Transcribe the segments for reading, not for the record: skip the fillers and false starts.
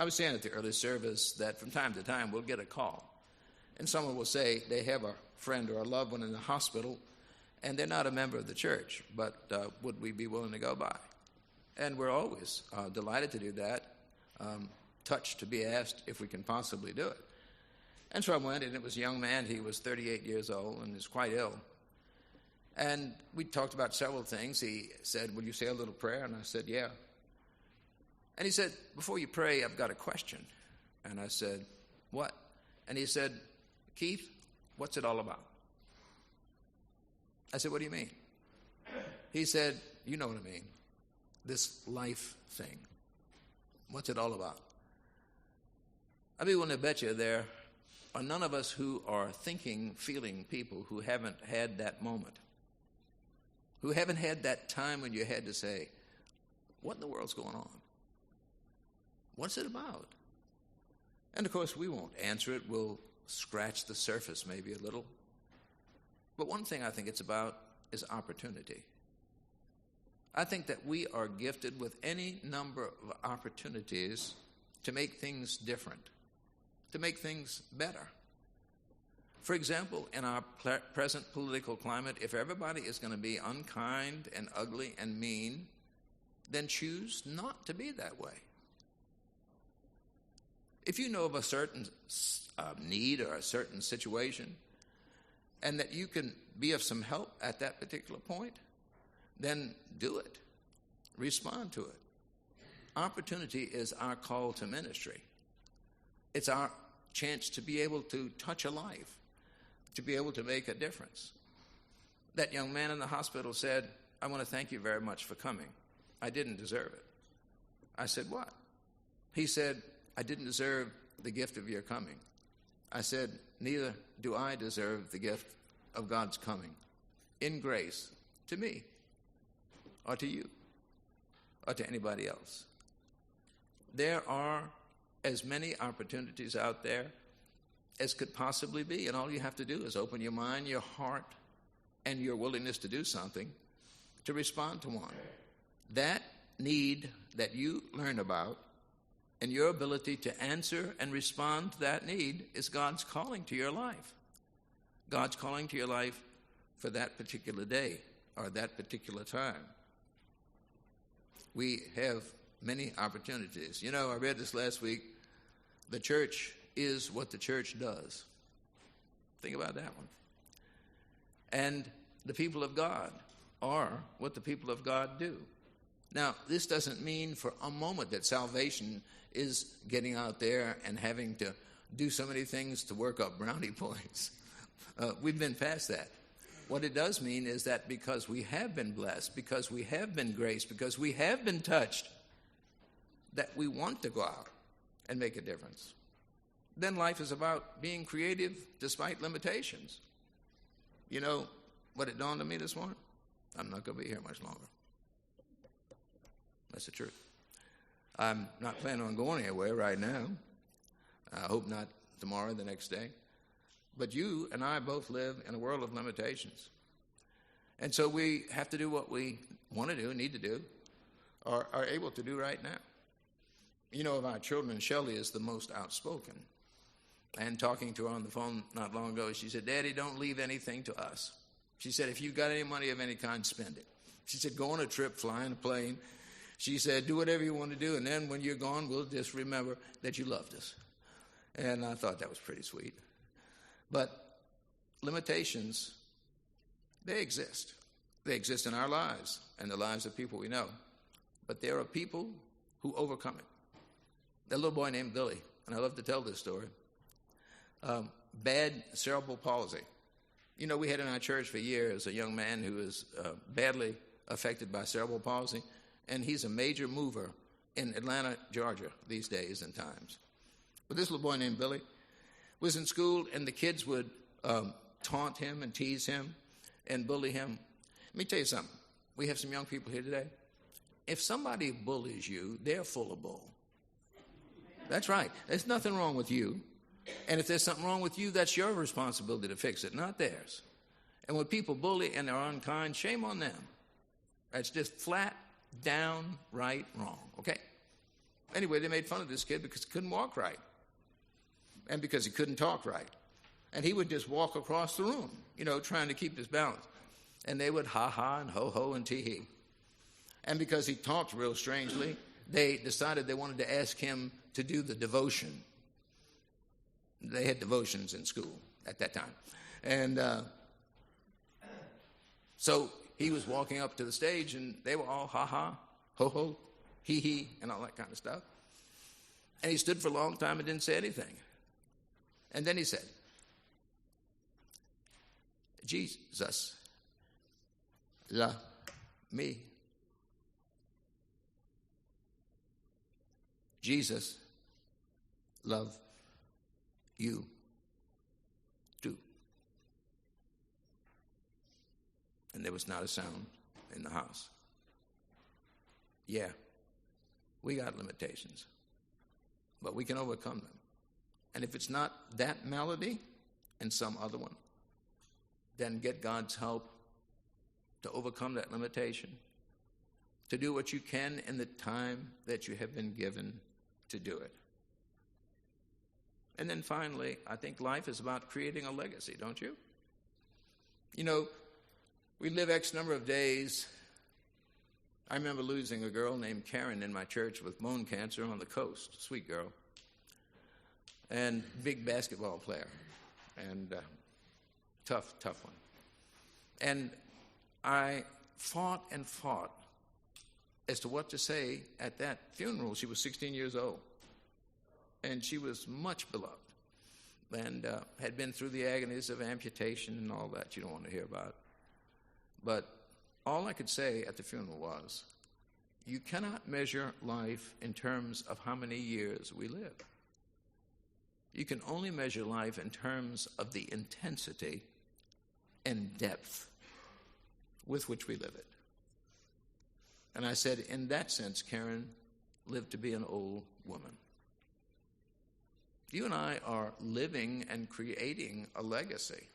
I was saying at the early service that from time to time we'll get a call, and someone will say they have a friend or a loved one in the hospital, and they're not a member of the church, but would we be willing to go by? And we're always delighted to do that, touched to be asked if we can possibly do it. And so I went, and it was a young man. He was 38 years old and was quite ill. And we talked about several things. He said, "Will you say a little prayer?" And I said, "Yeah." And he said, "Before you pray, I've got a question." And I said, "What?" And he said, "Keith, what's it all about?" I said, "What do you mean?" He said, "You know what I mean. This life thing. What's it all about?" I'd be willing to bet you there are none of us who are thinking, feeling people who haven't had that moment, who haven't had that time when you had to say, what in the world's going on? What's it about? And of course, we won't answer it. We'll scratch the surface maybe a little. But one thing I think it's about is opportunity. I think that we are gifted with any number of opportunities to make things different, to make things better. For example, in our present political climate, if everybody is going to be unkind and ugly and mean, then choose not to be that way. If you know of a certain need or a certain situation, and that you can be of some help at that particular point, then do it. Respond to it. Opportunity is our call to ministry. It's our chance to be able to touch a life, to be able to make a difference. That young man in the hospital said, "I want to thank you very much for coming. I didn't deserve it." I said, "What?" He said, "I didn't deserve the gift of your coming." I said, "Neither do I deserve the gift of God's coming in grace to me or to you or to anybody else." There are as many opportunities out there as could possibly be, and all you have to do is open your mind, your heart, and your willingness to do something to respond to one. That need that you learn about and your ability to answer and respond to that need is God's calling to your life. God's calling to your life for that particular day or that particular time. We have many opportunities. You know, I read this last week. The church is what the church does. Think about that one. And the people of God are what the people of God do. Now, this doesn't mean for a moment that salvation is getting out there and having to do so many things to work up brownie points. We've been past that. What it does mean is that because we have been blessed, because we have been graced, because we have been touched, that we want to go out and make a difference. Then life is about being creative despite limitations. You know what it dawned on me this morning? I'm not going to be here much longer. That's the truth. I'm not planning on going anywhere right now. I hope not tomorrow, the next day. But you and I both live in a world of limitations. And so we have to do what we want to do, need to do, or are able to do right now. You know, of our children, Shelley is the most outspoken. And talking to her on the phone not long ago, she said, "Daddy, don't leave anything to us." She said, "If you've got any money of any kind, spend it." She said, "Go on a trip, fly in a plane." She said, "Do whatever you want to do, and then when you're gone, we'll just remember that you loved us." And I thought that was pretty sweet. But limitations, they exist. They exist in our lives and the lives of people we know. But there are people who overcome it. That little boy named Billy, and I love to tell this story, bad cerebral palsy. You know, we had in our church for years a young man who was badly affected by cerebral palsy, and he's a major mover in Atlanta, Georgia these days and times. But this little boy named Billy was in school, and the kids would taunt him and tease him and bully him. Let me tell you something. We have some young people here today. If somebody bullies you, they're full of bull. That's right. There's nothing wrong with you. And if there's something wrong with you, that's your responsibility to fix it, not theirs. And when people bully and they're unkind, shame on them. That's just flat, downright wrong, okay? Anyway, they made fun of this kid because he couldn't walk right and because he couldn't talk right. And he would just walk across the room, trying to keep his balance. And they would ha-ha and ho-ho and tee-hee. And because he talked real strangely, they decided they wanted to ask him to do the devotion. They had devotions in school at that time. And so he was walking up to the stage, and they were all ha-ha, ho-ho, hee-hee, and all that kind of stuff. And he stood for a long time and didn't say anything. And then he said, Jesus, love me. Jesus, love you too. And there was not a sound in the house. Yeah, we got limitations, but we can overcome them. And if it's not that melody and some other one, then get God's help to overcome that limitation, to do what you can in the time that you have been given to do it. And then finally, I think life is about creating a legacy, don't you? We live X number of days. I remember losing a girl named Karen in my church with bone cancer on the coast, sweet girl, and big basketball player, and tough one. And I fought and fought as to what to say at that funeral. She was 16 years old, and she was much beloved and had been through the agonies of amputation and all that you don't want to hear about. But all I could say at the funeral was, you cannot measure life in terms of how many years we live. You can only measure life in terms of the intensity and depth with which we live it. And I said, in that sense, Karen lived to be an old woman. You and I are living and creating a legacy.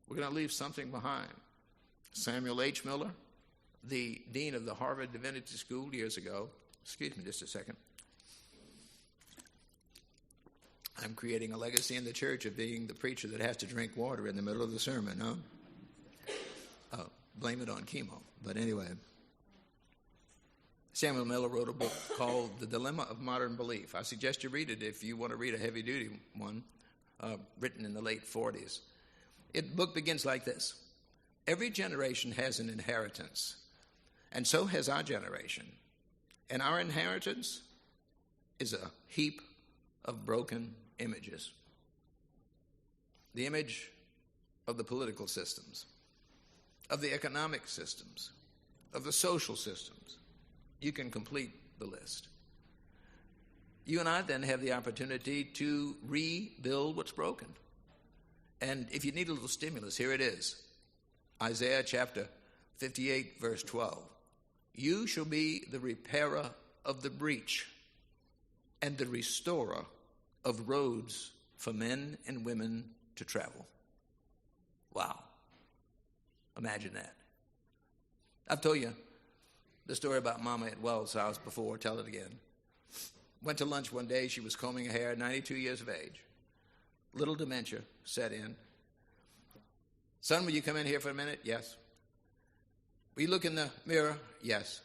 We're going to leave something behind. Samuel H. Miller, the dean of the Harvard Divinity School years ago, excuse me just a second, I'm creating a legacy in the church of being the preacher that has to drink water in the middle of the sermon, huh? Oh, blame it on chemo. But anyway, Samuel Miller wrote a book called The Dilemma of Modern Belief. I suggest you read it if you want to read a heavy-duty one, written in the late 40s. The book begins like this. Every generation has an inheritance, and so has our generation. And our inheritance is a heap of broken images. The image of the political systems, of the economic systems, of the social systems. You can complete the list. You and I then have the opportunity to rebuild what's broken. And if you need a little stimulus, here it is. Isaiah chapter 58, verse 12. You shall be the repairer of the breach and the restorer of roads for men and women to travel. Wow. Imagine that. I've told you the story about Mama at Wells' house before. Tell it again. Went to lunch one day. She was combing her hair, 92 years of age. Little dementia set in. Son, will you come in here for a minute? Yes. Will you look in the mirror? Yes.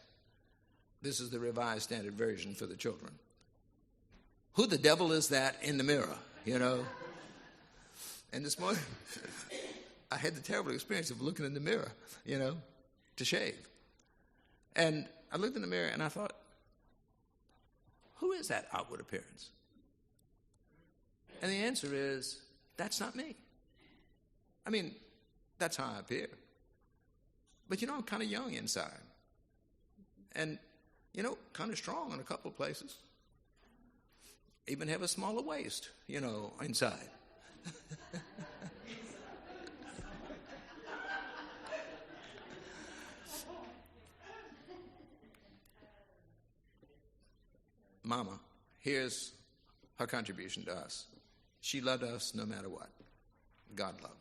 This is the Revised Standard Version for the children. Who the devil is that in the mirror, And this morning, I had the terrible experience of looking in the mirror, to shave. And I looked in the mirror and I thought, who is that outward appearance? And the answer is, that's not me. I mean, that's how I appear. But I'm kind of young inside. And, kind of strong in a couple of places. Even have a smaller waist, inside. Mama, here's her contribution to us. She loved us no matter what. God loved.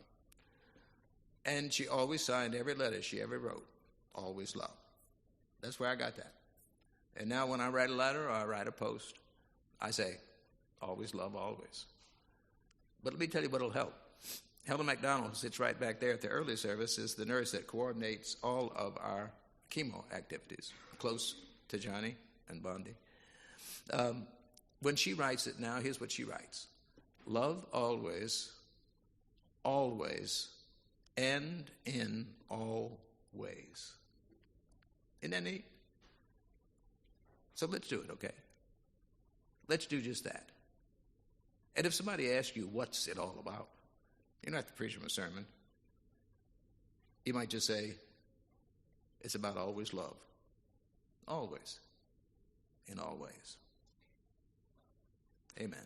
And she always signed every letter she ever wrote. Always love. That's where I got that. And now when I write a letter or I write a post, I say, always love always. But let me tell you what will help. Helen McDonald sits right back there at the early service, is the nurse that coordinates all of our chemo activities, close to Johnny and Bondi. When she writes it now, here's what she writes. Love always, always, and in all ways. Isn't that neat? So let's do it, okay? Let's do just that. And if somebody asks you, what's it all about? You don't have to preach them a sermon. You might just say, it's about always love. Always. In all ways. Amen.